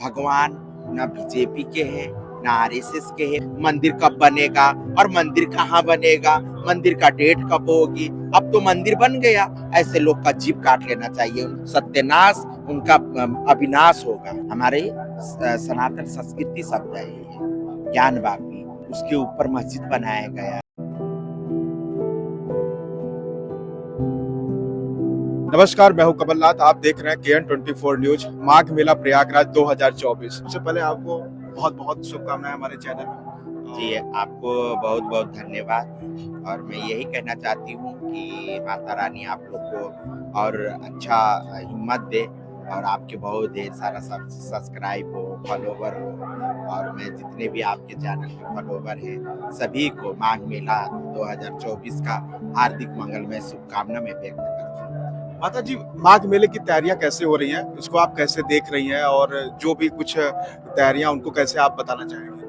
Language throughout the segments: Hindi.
भगवान ना बीजेपी के हैं ना आरएसएस के हैं। मंदिर कब बनेगा और मंदिर कहाँ बनेगा, मंदिर का डेट कब होगी। अब तो मंदिर बन गया, ऐसे लोग का जीभ काट लेना चाहिए। सत्यानाश उनका अविनाश होगा। हमारे सनातन संस्कृति शब्द है ये ज्ञान वापी, उसके ऊपर मस्जिद बनाया गया। नमस्कार, मैं हूं कमलनाथ। आप देख रहे हैं KN24 न्यूज। माघ मेला प्रयागराज 2024। सबसे पहले आपको बहुत बहुत शुभकामनाएं हमारे चैनल में। जी, आपको बहुत बहुत धन्यवाद। और मैं यही कहना चाहती हूँ कि माता रानी आप लोग को और अच्छा हिम्मत दे और आपके बहुत ढेर सारा सब्सक्राइब हो, फॉलोवर हो। और मैं जितने भी आपके चैनल के फॉलोवर हैं सभी को माघ मेला 2024 का हार्दिक मंगलमय शुभकामना मैं व्यक्त करता हूँ। माता जी, माघ मेले की तैयारियां कैसे हो रही हैं? इसको आप कैसे देख रही हैं और जो भी कुछ तैयारियां उनको कैसे आप बताना चाहेंगे?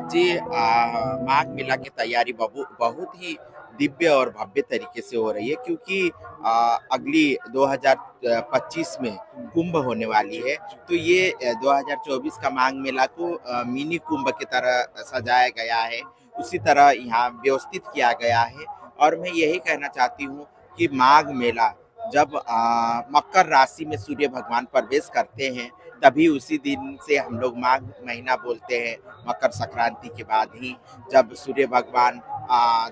जी, माघ मेला की तैयारी बहुत ही दिव्य और भव्य तरीके से हो रही है, क्योंकि अगली 2025 में कुंभ होने वाली है। तो ये 2024 का माघ मेला को मिनी कुंभ की तरह सजाया गया है, उसी तरह यहाँ व्यवस्थित किया गया है। और मैं यही कहना चाहती हूँ कि माघ मेला जब मकर राशि में सूर्य भगवान प्रवेश करते हैं, तभी उसी दिन से हम लोग माघ महीना बोलते हैं। मकर संक्रांति के बाद ही जब सूर्य भगवान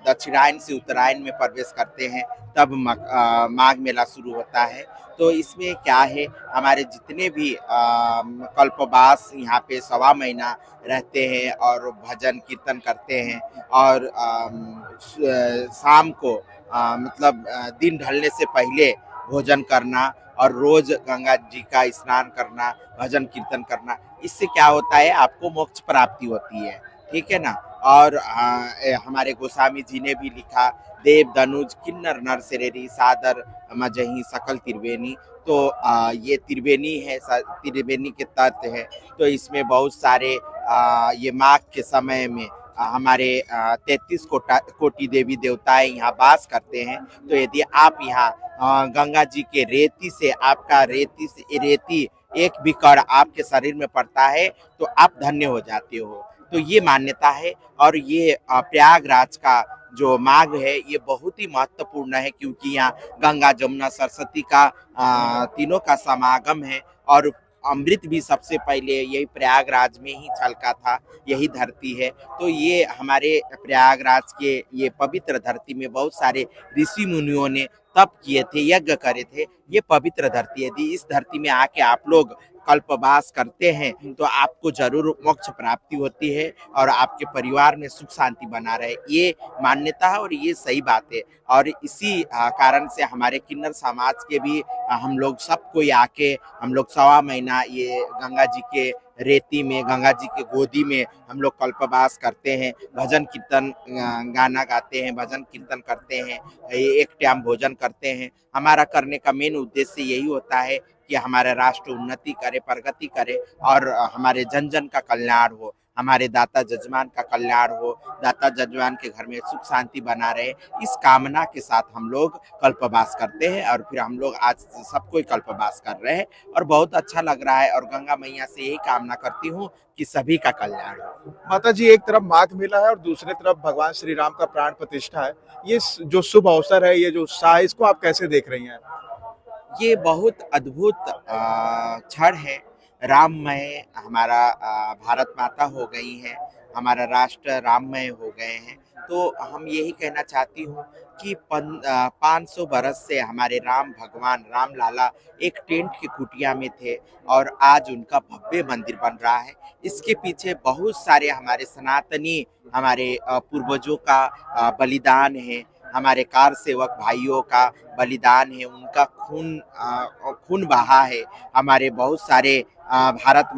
दक्षिणायन से उत्तरायण में प्रवेश करते हैं, तब माघ मेला शुरू होता है। तो इसमें क्या है, हमारे जितने भी कल्पवास यहाँ पे सवा महीना रहते हैं और भजन कीर्तन करते हैं। और शाम को मतलब दिन ढलने से पहले भोजन करना और रोज गंगा जी का स्नान करना, भजन कीर्तन करना, इससे क्या होता है, आपको मोक्ष प्राप्ति होती है। ठीक है ना। और हमारे गोस्वामी जी ने भी लिखा, देव धनुज किन्नर नर सेरेरी सादर मजही सकल त्रिवेणी। तो ये त्रिवेणी है, त्रिवेणी के तत्व है। तो इसमें बहुत सारे ये माघ के समय में हमारे 33 कोटि देवी देवताएं यहाँ वास करते हैं। तो यदि आप यहाँ गंगा जी के रेती से आपका रेती एक भी कण आपके शरीर में पड़ता है तो आप धन्य हो जाते हो। तो ये मान्यता है। और ये प्रयागराज का जो माघ है ये बहुत ही महत्वपूर्ण है, क्योंकि यहाँ गंगा जमुना सरस्वती का तीनों का समागम है। और अमृत भी सबसे पहले यही प्रयागराज में ही छलका था, यही धरती है। तो ये हमारे प्रयागराज के ये पवित्र धरती में बहुत सारे ऋषि मुनियों ने तप किए थे, यज्ञ करे थे। ये पवित्र धरती है। यदि इस धरती में आके आप लोग कल्पवास करते हैं तो आपको जरूर मोक्ष प्राप्ति होती है और आपके परिवार में सुख शांति बना रहे, ये मान्यता है और ये सही बात है। और इसी कारण से हमारे किन्नर समाज के भी हम लोग सब कोई आके हम लोग सवा महीना ये गंगा जी के रेती में, गंगा जी के गोदी में हम लोग कल्पवास करते हैं, भजन कीर्तन गाना गाते हैं, भजन कीर्तन करते हैं, एक टाइम भोजन करते हैं। हमारा करने का मेन उद्देश्य यही होता है कि हमारा राष्ट्र उन्नति करे, प्रगति करे और हमारे जन जन का कल्याण हो, हमारे दाता जजमान का कल्याण हो, दाता जजमान के घर में सुख शांति बना रहे। इस कामना के साथ हम लोग कल्पवास करते हैं और फिर हम लोग आज सब कोई कल्पवास कर रहे हैं और बहुत अच्छा लग रहा है। और गंगा मैया से यही कामना करती हूँ कि सभी का कल्याण हो। माता जी, एक तरफ माघ मेला है और दूसरी तरफ भगवान श्री राम का प्राण प्रतिष्ठा है। ये जो शुभ अवसर है, ये जो उत्साह है, इसको आप कैसे देख रही हैं? ये बहुत अद्भुत क्षण है। राममय हमारा भारत माता हो गई है, हमारा राष्ट्र राममय हो गए हैं। तो हम यही कहना चाहती हूँ कि 500 बरस से हमारे राम भगवान राम लाला एक टेंट की कुटिया में थे और आज उनका भव्य मंदिर बन रहा है। इसके पीछे बहुत सारे हमारे सनातनी, हमारे पूर्वजों का बलिदान है, हमारे कार सेवक भाइयों का बलिदान है, उनका खून बहा है। हमारे बहुत सारे भारत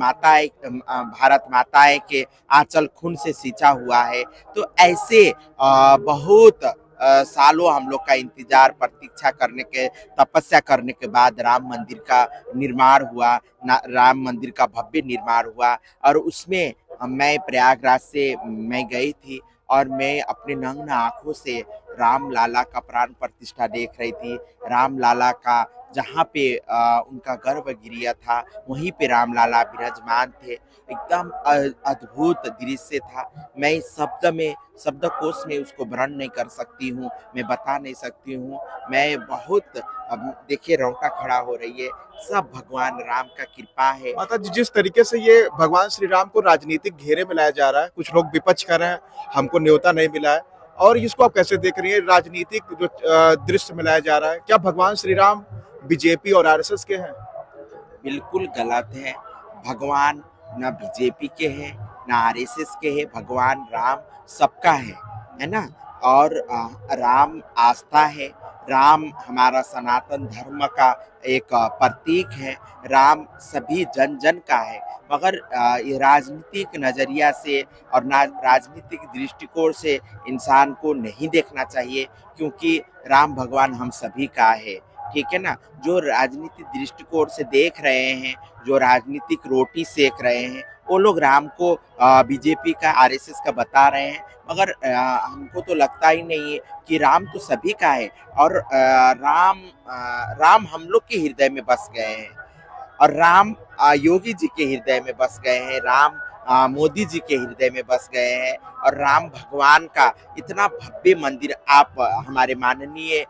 माताएं के आंचल खून से सींचा हुआ है। तो ऐसे बहुत सालों हम लोग का इंतजार प्रतीक्षा करने के, तपस्या करने के बाद राम मंदिर का निर्माण हुआ, राम मंदिर का भव्य निर्माण हुआ। और उसमें मैं प्रयागराज से मैं गई थी और मैं अपने नग्न आंखों से राम लाला का प्राण प्रतिष्ठा देख रही थी। राम लाला का जहाँ पे उनका गर्भगृह था, वहीं पे रामलला विराजमान थे। एकदम अद्भुत दृश्य था। मैं इस शब्दकोश में उसको वर्णन नहीं कर सकती हूँ, मैं बता नहीं सकती हूँ। मैं बहुत अब देखिए रोंगटा खड़ा हो रही है, सब भगवान राम का कृपा है। माता जी, जिस तरीके से ये भगवान श्री राम को राजनीतिक घेरे में लाया जा रहा है, कुछ लोग विपक्ष कर रहे हैं हमको न्योता नहीं मिला है, और इसको आप कैसे देख रही है? राजनीतिक जो दृश्य में लाया जा रहा है, क्या भगवान श्री राम बीजेपी और आरएसएस के हैं? बिल्कुल गलत है। भगवान ना बीजेपी के हैं, ना आरएसएस के हैं, भगवान राम सबका है ना? और राम आस्था है, राम हमारा सनातन धर्म का एक प्रतीक है, राम सभी जन-जन का है। मगर ये राजनीतिक नज़रिया से और ना राजनीतिक दृष्टिकोण से इंसान को नहीं देखना चाहिए, क्योंकि राम भगवान हम सभी का है, ठीक है ना? जो राजनीतिक दृष्टिकोण से देख रहे हैं, जो राजनीतिक रोटी सेक रहे हैं, वो लोग राम को बीजेपी का, आरएसएस का बता रहे हैं। मगर हमको तो लगता ही नहीं है कि राम तो सभी का है, और राम हम लोग के हृदय में बस गए हैं, और राम योगी जी के हृदय में बस गए हैं, राम मोदी जी के हृदय में बस गए हैं। और राम भगवान का इतना भव्य मंदिर आप हमारे माननीय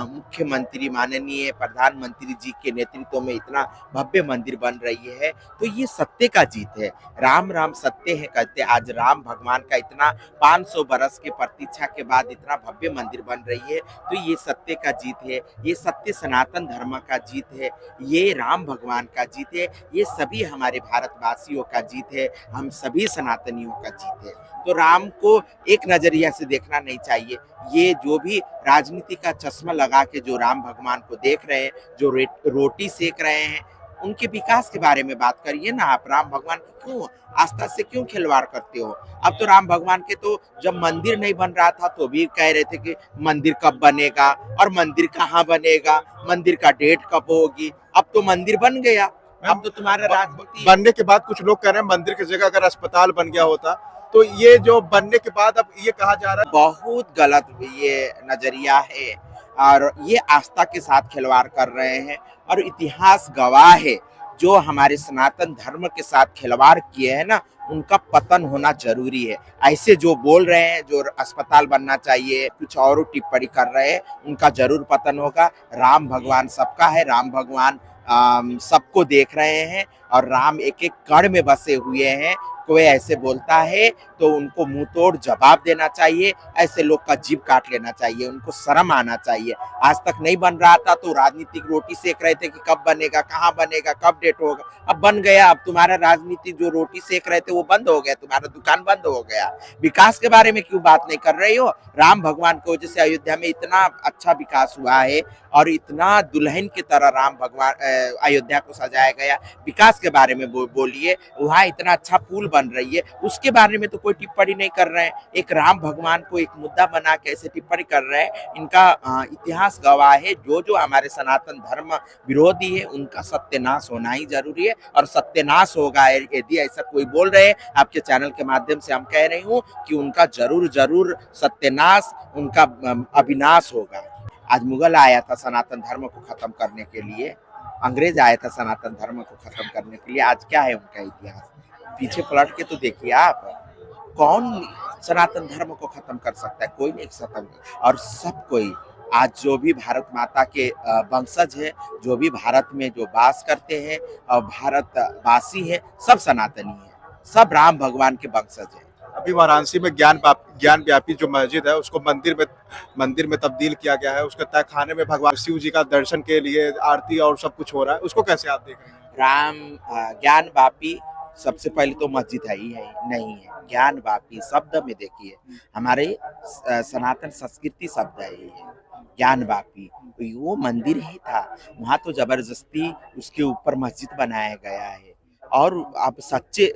मुख्यमंत्री, माननीय प्रधानमंत्री जी के नेतृत्व में इतना भव्य मंदिर बन रही है, तो ये सत्य का जीत है। राम राम सत्य है कहते, आज राम भगवान का इतना 500 बरस के प्रतीक्षा के बाद इतना भव्य मंदिर बन रही है, तो ये सत्य का जीत है, ये सत्य सनातन धर्म का जीत है, ये राम भगवान का जीत है, ये सभी हमारे भारतवासियों का जीत है, हम सभी सनातनियों का जीत है। तो राम को एक नजरिया से देखना नहीं चाहिए। ये जो भी राजनीति का चश्मा लगा के जो राम भगवान को देख रहे हैं, जो रोटी सेक रहे हैं, उनके विकास के बारे में बात करिए ना आप। राम भगवान की क्यों आस्था से क्यों खिलवाड़ करते हो? अब तो राम भगवान के तो जब मंदिर नहीं बन रहा था तो भी कह रहे थे कि मंदिर कब बनेगा, और मंदिर कहाँ बनेगा, मंदिर का डेट कब होगी। अब तो मंदिर बन गया, अब तो तुम्हारा राजनीति बनने के बाद कुछ लोग कह रहे हैं मंदिर की जगह अगर अस्पताल बन गया होता, तो ये जो बनने के बाद अब ये कहा जा रहा है। बहुत गलत ये नजरिया है, और ये आस्था के साथ खिलवाड़ कर रहे हैं, और इतिहास गवाह है, जो हमारे सनातन धर्म के साथ खिलवाड़ किए हैं ना, उनका पतन होना जरूरी है। ऐसे जो बोल रहे हैं, जो अस्पताल बनना चाहिए, कुछ और टिप्पणी कर रहे हैं, उनका जरूर पतन होगा। राम भगवान सबका है, राम भगवान सबको देख रहे हैं, और राम एक एक कण में बसे हुए हैं। कोई ऐसे बोलता है तो उनको मुंह तोड़ जवाब देना चाहिए, ऐसे लोग का जीभ काट लेना चाहिए, उनको शर्म आना चाहिए। आज तक नहीं बन रहा था तो राजनीतिक रोटी सेक रहे थे कि कब बनेगा, कहाँ बनेगा, कब डेट होगा। अब बन गया, अब तुम्हारा राजनीतिक जो रोटी सेक रहे थे वो बंद हो गया, तुम्हारा दुकान बंद हो गया। विकास के बारे में क्यों बात नहीं कर रही हो? राम भगवान की वजह से अयोध्या में इतना अच्छा विकास हुआ है, और इतना दुल्हन की तरह राम भगवान अयोध्या को सजाया गया। विकास के बारे में बोलिए, वहाँ इतना अच्छा पुल बन रही है, उसके बारे में तो कोई टिप्पणी नहीं कर रहे हैं। एक राम भगवान को एक मुद्दा बना के ऐसे टिप्पणी कर रहे हैं। इनका इतिहास गवाह है, जो जो हमारे सनातन धर्म विरोधी है उनका सत्यानाश होना ही जरूरी है, और सत्यानाश होगा यदि ऐसा कोई बोल रहे हैं। आपके चैनल के माध्यम से हम कह रही हूँ कि उनका जरूर जरूर सत्यानाश, उनका अविनाश होगा। आज मुगल आया था सनातन धर्म को खत्म करने के लिए, अंग्रेज आया था सनातन धर्म को खत्म करने के लिए। आज क्या है उनका इतिहास? पीछे पलट के तो देखिए आप, कौन सनातन धर्म को खत्म कर सकता है? कोई नहीं खत्म। और सब कोई आज जो भी भारत माता के वंशज है, जो भी भारत में जो वास करते हैं और भारतवासी है, सब सनातनी है, सब राम भगवान के वंशज है। अभी वाराणसी में ज्ञान व्यापी जो मस्जिद है उसको मंदिर में तब्दील किया गया है। उसके तहखाने में भगवान शिव जी का दर्शन के लिए आरती और सब कुछ हो रहा है, उसको कैसे आप देख रहे हैं? राम ज्ञान वापी, सबसे पहले तो मस्जिद है ही नहीं है। ज्ञान वापी शब्द में देखिए, हमारे सनातन संस्कृति शब्द है ये, ज्ञान वापी, वो मंदिर ही था। वहाँ तो जबरदस्ती उसके ऊपर मस्जिद बनाया गया है, और आप सच्चे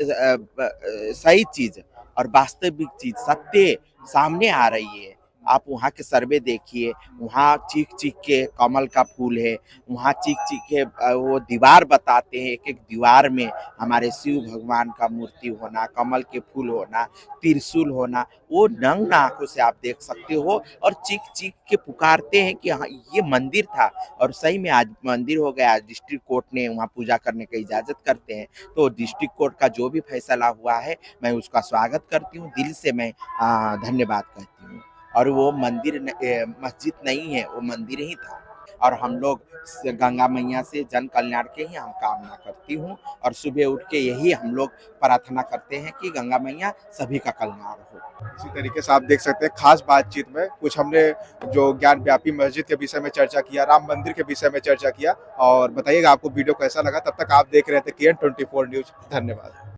सही चीज और वास्तविक चीज सत्य सामने आ रही है। आप वहाँ के सर्वे देखिए, वहाँ चीख-चीख के कमल का फूल है, वहाँ चीख-चीख के वो दीवार बताते हैं, एक-एक दीवार में हमारे शिव भगवान का मूर्ति होना, कमल के फूल होना, त्रिशूल होना, वो नंग आँखों से आप देख सकते हो और चीख-चीख के पुकारते हैं कि हाँ, ये मंदिर था और सही में आज मंदिर हो गया। आज डिस्ट्रिक्ट कोर्ट ने वहाँ पूजा करने की इजाज़त करते हैं। तो डिस्ट्रिक्ट कोर्ट का जो भी फैसला हुआ है, मैं उसका स्वागत करती हूँ, दिल से मैं धन्यवाद कहती हूँ। और वो मंदिर मस्जिद नहीं है, वो मंदिर ही था और हम लोग गंगा मैया से जन कल्याण के ही हम कामना करती हूँ और सुबह उठ के यही हम लोग प्रार्थना करते हैं कि गंगा मैया सभी का कल्याण हो। इसी तरीके से आप देख सकते हैं खास बातचीत में कुछ हमने जो ज्ञान व्यापी मस्जिद के विषय में चर्चा किया, राम मंदिर के विषय में चर्चा किया और बताइएगा आपको वीडियो कैसा लगा। तब तक आप देख रहे थे KN24 न्यूज। धन्यवाद।